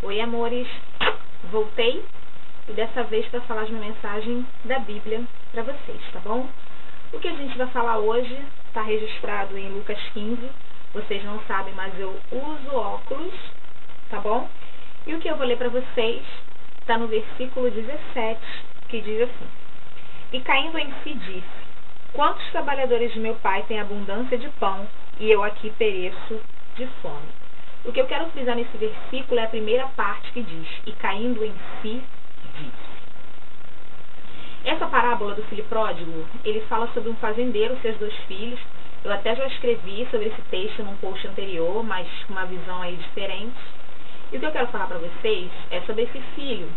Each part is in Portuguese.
Oi, amores, voltei e dessa vez para falar de uma mensagem da Bíblia para vocês, tá bom? O que a gente vai falar hoje está registrado em Lucas 15, vocês não sabem, mas eu uso óculos, tá bom? E o que eu vou ler para vocês está no versículo 17, que diz assim: E caindo em si disse: Quantos trabalhadores de meu pai têm abundância de pão, e eu aqui pereço de fome? O que eu quero frisar nesse versículo é a primeira parte que diz: E caindo em si disse. Essa parábola do filho pródigo, ele fala sobre um fazendeiro e seus 2 filhos. Eu até já escrevi sobre esse texto num post anterior, mas com uma visão aí diferente. E o que eu quero falar para vocês é sobre esse filho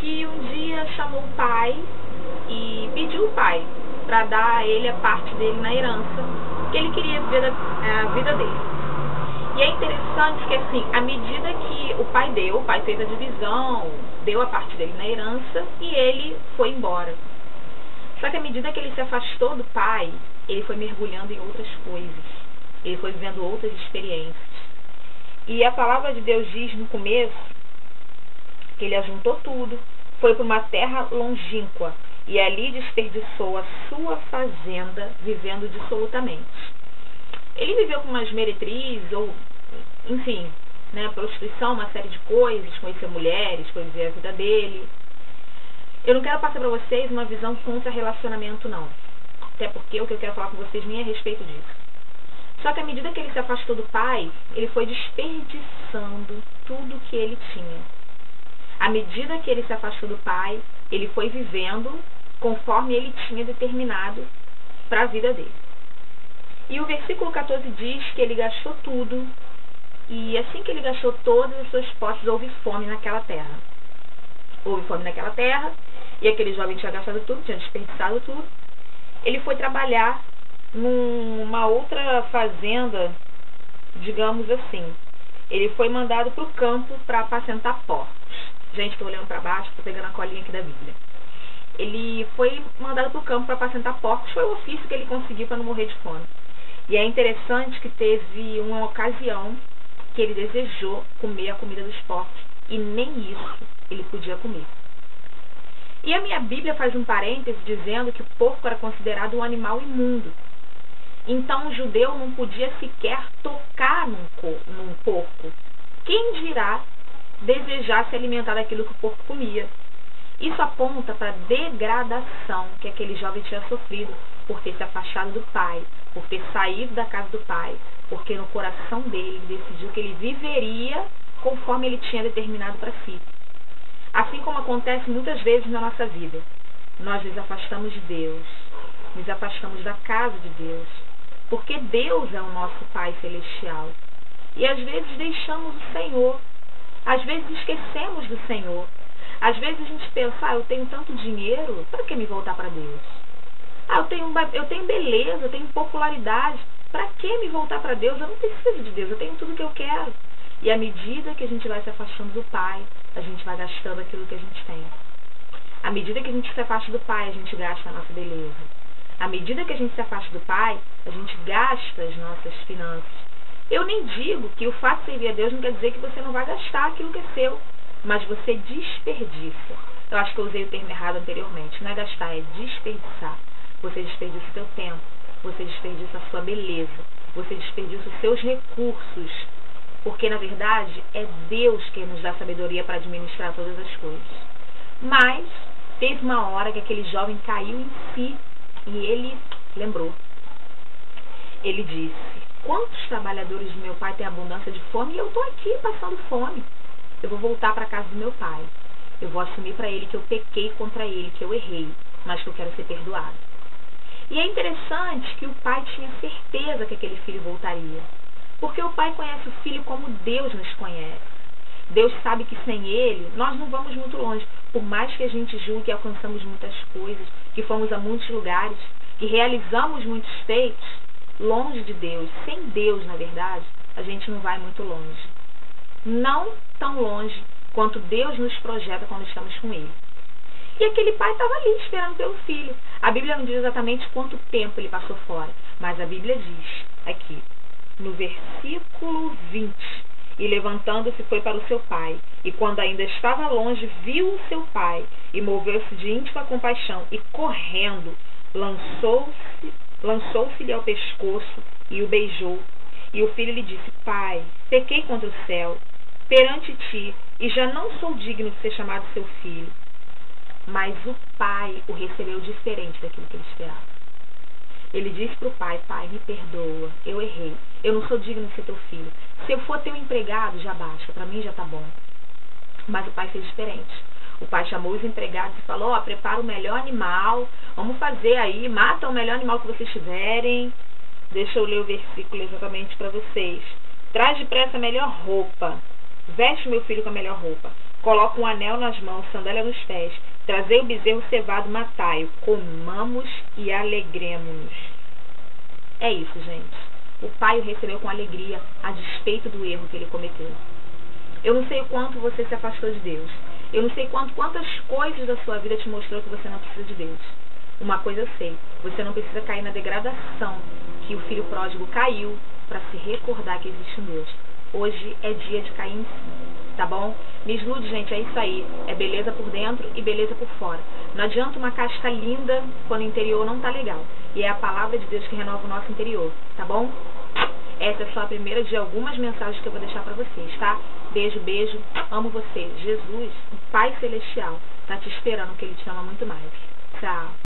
que um dia chamou o pai e pediu o pai para dar a ele a parte dele na herança, que ele queria viver a vida dele. E é interessante que, assim, à medida que o pai fez a divisão, deu a parte dele na herança e ele foi embora. Só que à medida que ele se afastou do pai, ele foi mergulhando em outras coisas. Ele foi vivendo outras experiências. E a palavra de Deus diz no começo que ele ajuntou tudo, foi para uma terra longínqua e ali desperdiçou a sua fazenda vivendo dissolutamente. Ele viveu com umas meretrizes, ou, enfim, né, prostituição, uma série de coisas, conheceu mulheres, foi viver a vida dele. Eu não quero passar para vocês uma visão contra relacionamento, não. Até porque o que eu quero falar com vocês nem é a respeito disso. Só que à medida que ele se afastou do pai, ele foi desperdiçando tudo que ele tinha. À medida que ele se afastou do pai, ele foi vivendo conforme ele tinha determinado para a vida dele. E o versículo 14 diz que ele gastou tudo, e assim que ele gastou todas as suas posses, houve fome naquela terra. Houve fome naquela terra, e aquele jovem tinha gastado tudo, tinha desperdiçado tudo. Ele foi trabalhar numa outra fazenda, digamos assim. Ele foi mandado para o campo para apacentar porcos. Gente, estou olhando para baixo, estou pegando a colinha aqui da Bíblia. Ele foi mandado para o campo para apacentar porcos, foi o ofício que ele conseguiu para não morrer de fome. E é interessante que teve uma ocasião que ele desejou comer a comida dos porcos, e nem isso ele podia comer. E a minha Bíblia faz um parêntese dizendo que o porco era considerado um animal imundo. Então o judeu não podia sequer tocar num porco. Quem dirá desejar se alimentar daquilo que o porco comia? Isso aponta para a degradação que aquele jovem tinha sofrido por ter se afastado do pai, por ter saído da casa do pai, porque no coração dele ele decidiu que ele viveria conforme ele tinha determinado para si. Assim como acontece muitas vezes na nossa vida, nós nos afastamos de Deus, nos afastamos da casa de Deus, porque Deus é o nosso Pai Celestial. E às vezes deixamos o Senhor, às vezes esquecemos do Senhor. Às vezes a gente pensa: eu tenho tanto dinheiro, para que me voltar para Deus? Eu tenho beleza, eu tenho popularidade, para que me voltar para Deus? Eu não preciso de Deus, eu tenho tudo que eu quero. E à medida que a gente vai se afastando do Pai, a gente vai gastando aquilo que a gente tem. À medida que a gente se afasta do Pai, a gente gasta a nossa beleza. À medida que a gente se afasta do Pai, a gente gasta as nossas finanças. Eu nem digo que o fato de servir a Deus não quer dizer que você não vai gastar aquilo que é seu, mas você desperdiça. Eu acho que eu usei o termo errado anteriormente. Não é gastar, é desperdiçar. Você desperdiça o seu tempo, você desperdiça a sua beleza, você desperdiça os seus recursos. Porque, na verdade, é Deus quem nos dá sabedoria para administrar todas as coisas. Mas teve uma hora que aquele jovem caiu em si e ele lembrou. Ele disse: Quantos trabalhadores do meu pai têm abundância de fome e eu estou aqui passando fome? Eu vou voltar para a casa do meu pai. Eu vou assumir para ele que eu pequei contra ele, que eu errei, mas que eu quero ser perdoado. E é interessante que o pai tinha certeza que aquele filho voltaria. Porque o pai conhece o filho como Deus nos conhece. Deus sabe que sem ele, nós não vamos muito longe. Por mais que a gente julgue que alcançamos muitas coisas, que fomos a muitos lugares, que realizamos muitos feitos, longe de Deus, sem Deus, na verdade, a gente não vai muito longe. Não tão longe quanto Deus nos projeta quando estamos com Ele. E aquele pai estava ali esperando pelo filho. A Bíblia não diz exatamente quanto tempo ele passou fora, mas a Bíblia diz aqui, no versículo 20, e levantando-se foi para o seu pai. E quando ainda estava longe, viu o seu pai, e moveu-se de íntima compaixão, e correndo, lançou-se-lhe ao pescoço e o beijou. E o filho lhe disse: Pai, pequei contra o céu, perante ti, e já não sou digno de ser chamado seu filho. Mas o pai o recebeu diferente daquilo que ele esperava. Ele disse para o pai: Pai, me perdoa, eu errei, eu não sou digno de ser teu filho. Se eu for teu empregado, já basta, para mim já está bom. Mas o pai fez diferente. O pai chamou os empregados e falou: prepara o melhor animal, vamos fazer aí, mata o melhor animal que vocês tiverem. Deixa eu ler o versículo exatamente para vocês. Traz depressa a melhor roupa, veste meu filho com a melhor roupa, coloca um anel nas mãos, sandália nos pés, trazei o bezerro cevado, matai-o, comamos e alegremos-nos. É isso, gente. O pai o recebeu com alegria, a despeito do erro que ele cometeu. Eu não sei o quanto você se afastou de Deus. Eu não sei quantas coisas da sua vida te mostrou que você não precisa de Deus. Uma coisa eu sei, você não precisa cair na degradação que o filho pródigo caiu para se recordar que existe um Deus. Hoje é dia de cair em si, tá bom? Me ilude, gente, é isso aí. É beleza por dentro e beleza por fora. Não adianta uma casca linda quando o interior não tá legal. E é a palavra de Deus que renova o nosso interior, tá bom? Essa é só a primeira de algumas mensagens que eu vou deixar para vocês, tá? Beijo, beijo. Amo você. Jesus, o Pai Celestial, tá te esperando, que Ele te ama muito mais. Tchau.